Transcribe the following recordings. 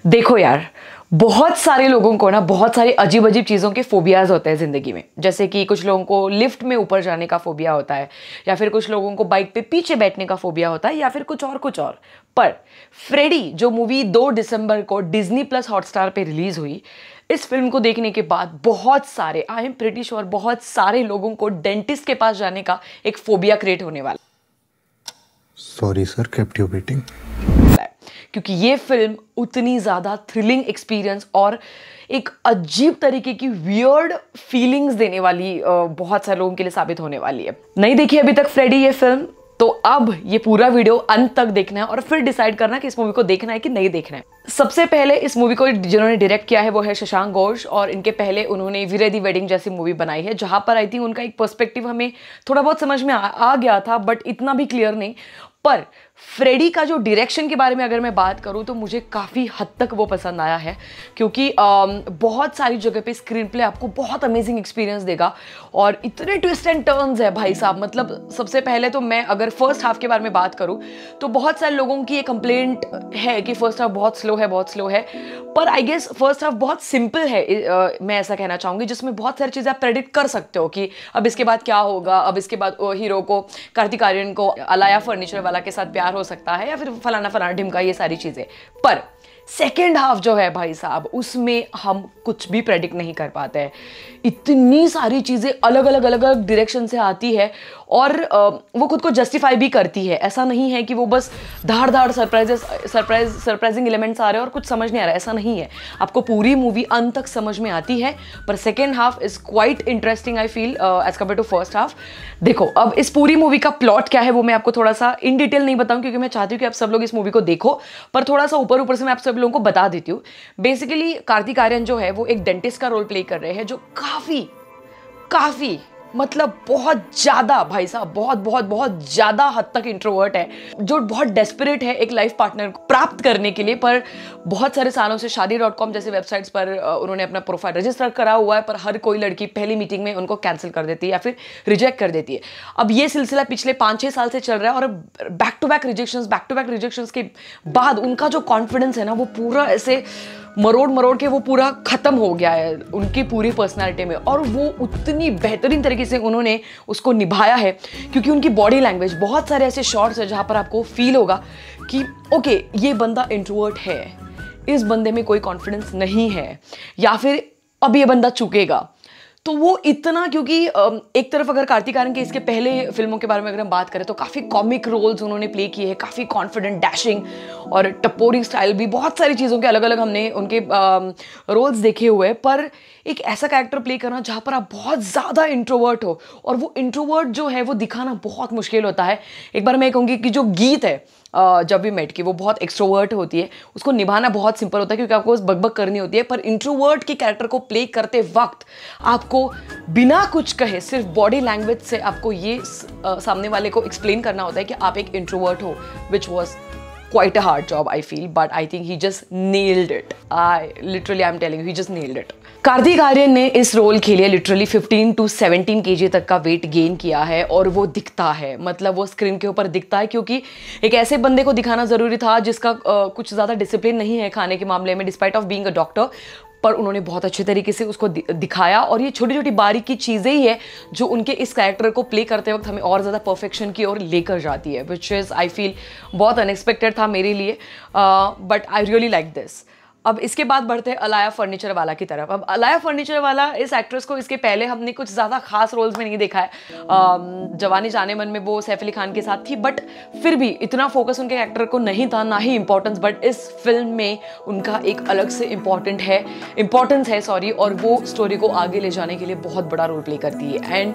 देखो यार, बहुत सारे लोगों को ना बहुत सारी अजीब अजीब चीज़ों के फोबियाज होते हैं ज़िंदगी में। जैसे कि कुछ लोगों को लिफ्ट में ऊपर जाने का फोबिया होता है, या फिर कुछ लोगों को बाइक पे पीछे बैठने का फोबिया होता है, या फिर कुछ और। पर फ्रेडी जो मूवी 2 दिसंबर को डिज्नी प्लस हॉटस्टार पे रिलीज हुई, इस फिल्म को देखने के बाद बहुत सारे, आई एम प्रिटी श्योर, बहुत सारे लोगों को डेंटिस्ट के पास जाने का एक फोबिया क्रिएट होने वाला। Sorry sir, kept you waiting. क्योंकि ये फिल्म उतनी ज़्यादा थ्रिलिंग एक्सपीरियंस और एक अजीब तरीके की वियर्ड फीलिंग्स देने वाली बहुत सारे लोगों के लिए साबित होने वाली है। नहीं देखी अभी तक फ्रेडी ये फिल्म, तो अब ये पूरा वीडियो अंत तक देखना है और फिर डिसाइड करना कि इस मूवी को देखना है कि नहीं देखना है। सबसे पहले इस मूवी को जिन्होंने डायरेक्ट किया है वो है शशांक घोष, और इनके पहले उन्होंने वीरे दी वेडिंग जैसी मूवी बनाई है, जहां पर आई थिंक उनका एक पर्सपेक्टिव हमें थोड़ा बहुत समझ में आ गया था, बट इतना भी क्लियर नहीं। पर फ्रेडी का जो डायरेक्शन के बारे में अगर मैं बात करूं तो मुझे काफ़ी हद तक वो पसंद आया है, क्योंकि बहुत सारी जगह पे स्क्रीन प्ले आपको बहुत अमेजिंग एक्सपीरियंस देगा और इतने ट्विस्ट एंड टर्न्स है भाई साहब। मतलब सबसे पहले तो मैं अगर फर्स्ट हाफ के बारे में बात करूं तो बहुत सारे लोगों की ये कंप्लेंट है कि फर्स्ट हाफ बहुत स्लो है, पर आई गेस फर्स्ट हाफ बहुत सिंपल है। मैं ऐसा कहना चाहूँगी, जिसमें बहुत सारी चीज़ें आप प्रेडिक्ट कर सकते हो कि अब इसके बाद क्या होगा, अब इसके बाद हीरो को, कार्तिक आर्यन को अलाया फर्नीचर वाला के साथ प्यार हो सकता है, या फिर फलाना ढिमका, ये सारी चीजें। पर सेकेंड हाफ जो है भाई साहब, उसमें हम कुछ भी प्रेडिक्ट नहीं कर पाते हैं। इतनी सारी चीजें अलग अलग डायरेक्शन से आती है और वो खुद को जस्टिफाई भी करती है। ऐसा नहीं है कि वो बस धाड़ सरप्राइजिंग एलिमेंट्स आ रहे हैं और कुछ समझ नहीं आ रहा है, ऐसा नहीं है। आपको पूरी मूवी अंत तक समझ में आती है, पर second half is quite interesting I feel as compare to first half. देखो, अब इस पूरी मूवी का प्लॉट क्या है वो मैं आपको थोड़ा सा इन डिटेल नहीं बताऊं, क्योंकि मैं चाहती हूँ कि आप सब लोग इस मूवी को देखो, पर थोड़ा सा ऊपर से मैं आप सब लोगों को बता देती हूँ। बेसिकली कार्तिक आर्यन जो है वो एक डेंटिस्ट का रोल प्ले कर रहे हैं, जो काफी मतलब बहुत ज्यादा भाई साहब, बहुत ज्यादा हद तक इंट्रोवर्ट है, जो बहुत डेस्परेट है एक लाइफ पार्टनर प्राप्त करने के लिए। पर बहुत सारे सालों से शादी.com जैसे वेबसाइट्स पर उन्होंने अपना प्रोफाइल रजिस्टर करा हुआ है, पर हर कोई लड़की पहली मीटिंग में उनको कैंसिल कर देती है या फिर रिजेक्ट कर देती है। अब ये सिलसिला पिछले 5-6 साल से चल रहा है, और बैक टू बैक रिजेक्शंस के बाद उनका जो कॉन्फिडेंस है ना, वो पूरा ऐसे मरोड़ के वो पूरा खत्म हो गया है उनकी पूरी पर्सनालिटी में। और वो उतनी बेहतरीन तरीके से उन्होंने उसको निभाया है, क्योंकि उनकी बॉडी लैंग्वेज, बहुत सारे ऐसे शॉट्स है जहां पर आपको फील होगा कि ओके, ये बंदा इंट्रोवर्ट है, इस बंदे में कोई कॉन्फिडेंस नहीं है, या फिर अब ये बंदा चुकेगा। तो वो इतना, क्योंकि एक तरफ अगर कार्तिक आर्यन के इसके पहले फिल्मों के बारे में अगर हम बात करें तो काफ़ी कॉमिक रोल्स उन्होंने प्ले किए हैं, काफ़ी कॉन्फिडेंट, डैशिंग और टपोरी स्टाइल भी, बहुत सारी चीज़ों के अलग अलग हमने उनके रोल्स देखे हुए हैं। पर एक ऐसा कैरेक्टर प्ले करना जहाँ पर आप बहुत ज़्यादा इंट्रोवर्ट हो, और वो इंट्रोवर्ट जो है वो दिखाना बहुत मुश्किल होता है। एक बार मैं कहूँगी कि जो गीत है जब भी मेट की, वो बहुत एक्सट्रोवर्ट होती है, उसको निभाना बहुत सिंपल होता है क्योंकि आपको बस बकबक करनी होती है। पर इंट्रोवर्ट की कैरेक्टर को प्ले करते वक्त आपको बिना कुछ कहे, सिर्फ बॉडी लैंग्वेज से आपको ये सामने वाले को एक्सप्लेन करना होता है कि आप एक इंट्रोवर्ट हो, which was quite a hard job I feel, but I think he just nailed it. I'm telling you, he just nailed it. Kartik Aaryan ने इस रोल के लिए लिटरली 15 to 17 kg तक का वेट गेन किया है, और वो दिखता है, मतलब वो स्क्रीन के ऊपर दिखता है, क्योंकि एक ऐसे बंदे को दिखाना जरूरी था जिसका कुछ ज़्यादा डिसिप्लिन नहीं है खाने के मामले में, despite of being a doctor. पर उन्होंने बहुत अच्छे तरीके से उसको दिखाया, और ये छोटी छोटी बारीकी चीज़ें ही है जो उनके इस कैरेक्टर को प्ले करते वक्त हमें और ज़्यादा परफेक्शन की ओर लेकर जाती है, विच इज़ आई फील बहुत अनएक्सपेक्टेड था मेरे लिए, but I really like this. अब इसके बाद बढ़ते हैं अलाया फर्नीचर वाला की तरफ। अब अलाया फर्नीचर वाला, इस एक्ट्रेस को इसके पहले हमने कुछ ज़्यादा खास रोल्स में नहीं देखा है। जवानी जाने मन में वो सैफ अली खान के साथ थी, बट फिर भी इतना फोकस उनके एक्टर को नहीं था, ना ही इंपॉर्टेंस। बट इस फिल्म में उनका एक अलग से इम्पोर्टेंस है, और वो स्टोरी को आगे ले जाने के लिए बहुत बड़ा रोल प्ले करती है। एंड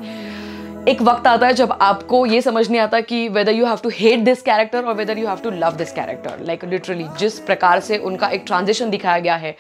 एक वक्त आता है जब आपको ये समझ नहीं आता कि whether you have to hate this character और whether you have to love this character. Like literally जिस प्रकार से उनका एक ट्रांजिशन दिखाया गया है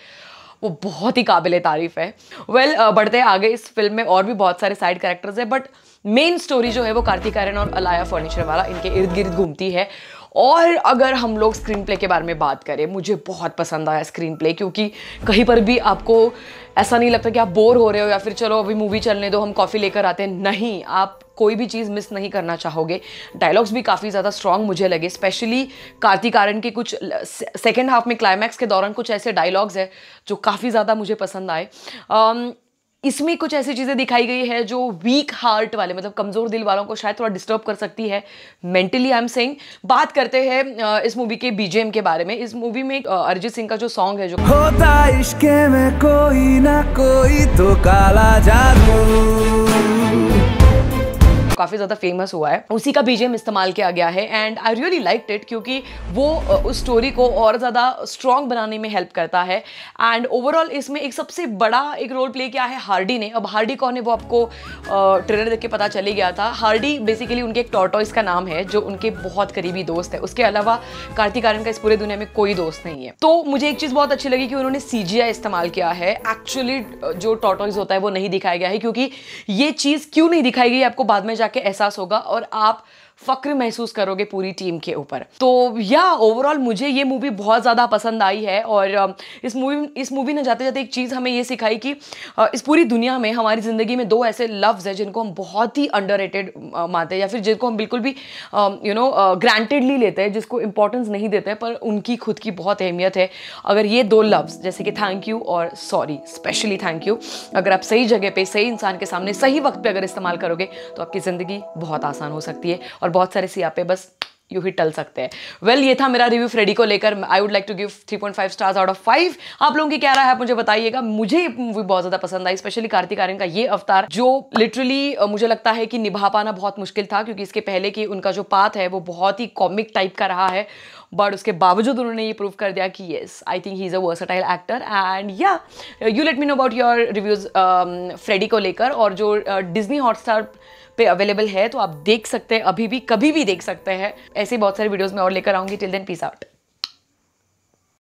वो बहुत ही काबिले तारीफ है। बढ़ते आगे, इस फिल्म में और भी बहुत सारे साइड कैरेक्टर्स है, बट मेन स्टोरी जो है वो कार्तिक आर्यन और अलाया फर्नीचर वाला, इनके इर्द गिर्द घूमती है। और अगर हम लोग स्क्रीन प्ले के बारे में बात करें, मुझे बहुत पसंद आया स्क्रीन प्ले, क्योंकि कहीं पर भी आपको ऐसा नहीं लगता कि आप बोर हो रहे हो या फिर चलो अभी मूवी चलने दो, हम कॉफ़ी लेकर आते हैं। नहीं, आप कोई भी चीज़ मिस नहीं करना चाहोगे। डायलॉग्स भी काफ़ी ज़्यादा स्ट्रॉन्ग मुझे लगे, स्पेशली कार्तिक आर्यन के कुछ सेकेंड हाफ में क्लाइमैक्स के दौरान कुछ ऐसे डायलॉग्स हैं जो काफ़ी ज़्यादा मुझे पसंद आए। इसमें कुछ ऐसी चीज़ें दिखाई गई है जो वीक हार्ट वाले, मतलब कमज़ोर दिल वालों को शायद थोड़ा डिस्टर्ब कर सकती है मेंटली, आई एम सेइंग। बात करते हैं इस मूवी के बीजीएम के बारे में। इस मूवी में अरिजीत सिंह का जो सॉन्ग है, जो होता इश्क में कोई ना कोई तो काला जादू, काफ़ी ज़्यादा फेमस हुआ है, उसी का बीजीएम इस्तेमाल किया गया है। And I really liked it, क्योंकि वो उस स्टोरी को और ज़्यादा स्ट्रॉन्ग बनाने में हेल्प करता है। एंड ओवरऑल इसमें एक सबसे बड़ा एक रोल प्ले किया है हार्डी ने। अब हार्डी कौन है वो आपको ट्रेलर देख के पता चल ही गया था। हार्डी बेसिकली उनके एक टॉर्टोइस का नाम है, जो उनके बहुत करीबी दोस्त है। उसके अलावा कार्तिक आर्यन का इस पूरे दुनिया में कोई दोस्त नहीं है। तो मुझे एक चीज़ बहुत अच्छी लगी कि उन्होंने CGI इस्तेमाल किया है। एक्चुअली जो टॉर्टोइस होता है वो नहीं दिखाया गया है, क्योंकि ये चीज़ क्यों नहीं दिखाई गई आपको बाद में जाके एहसास होगा और आप फक्र महसूस करोगे पूरी टीम के ऊपर। तो या ओवरऑल मुझे ये मूवी बहुत ज़्यादा पसंद आई है। और इस मूवी ने जाते जाते एक चीज़ हमें ये सिखाई कि इस पूरी दुनिया में हमारी ज़िंदगी में दो ऐसे लफ्ज़ हैं जिनको हम बहुत ही अंडररेटेड मानते हैं, या फिर जिनको हम बिल्कुल भी ग्रांटेडली लेते हैं, जिसको इंपॉर्टेंस नहीं देते हैं, पर उनकी खुद की बहुत अहमियत है। अगर ये दो लफ्ज़ जैसे कि थैंक यू और सॉरी, स्पेशली थैंक यू, अगर आप सही जगह पे, सही इंसान के सामने, सही वक्त पे अगर इस्तेमाल करोगे तो आपकी ज़िंदगी बहुत आसान हो सकती है और बहुत सारे सियापे बस यूं ही टल सकते हैं। वेल, ये था मेरा रिव्यू फ्रेडी को लेकर। I would like to give 3.5 stars out of 5। आप लोगों की क्या राय है मुझे बताइएगा। मुझे ये मूवी बहुत ज़्यादा पसंद आई, स्पेशली कार्तिक आर्यन का ये अवतार, जो लिटरली मुझे लगता है कि निभा पाना बहुत मुश्किल था, क्योंकि इसके पहले की उनका जो पाथ है वो बहुत ही कॉमिक टाइप का रहा है। बट उसके बावजूद उन्होंने ये प्रूव कर दिया कि yes, I think he is a versatile actor. And या you let me know about your reviews Freddie को लेकर। और जो डिज्नी हॉटस्टार पे अवेलेबल है, तो आप देख सकते हैं, अभी भी कभी भी देख सकते हैं। ऐसे बहुत सारे वीडियोस में और लेकर आऊंगी। Till then, peace out.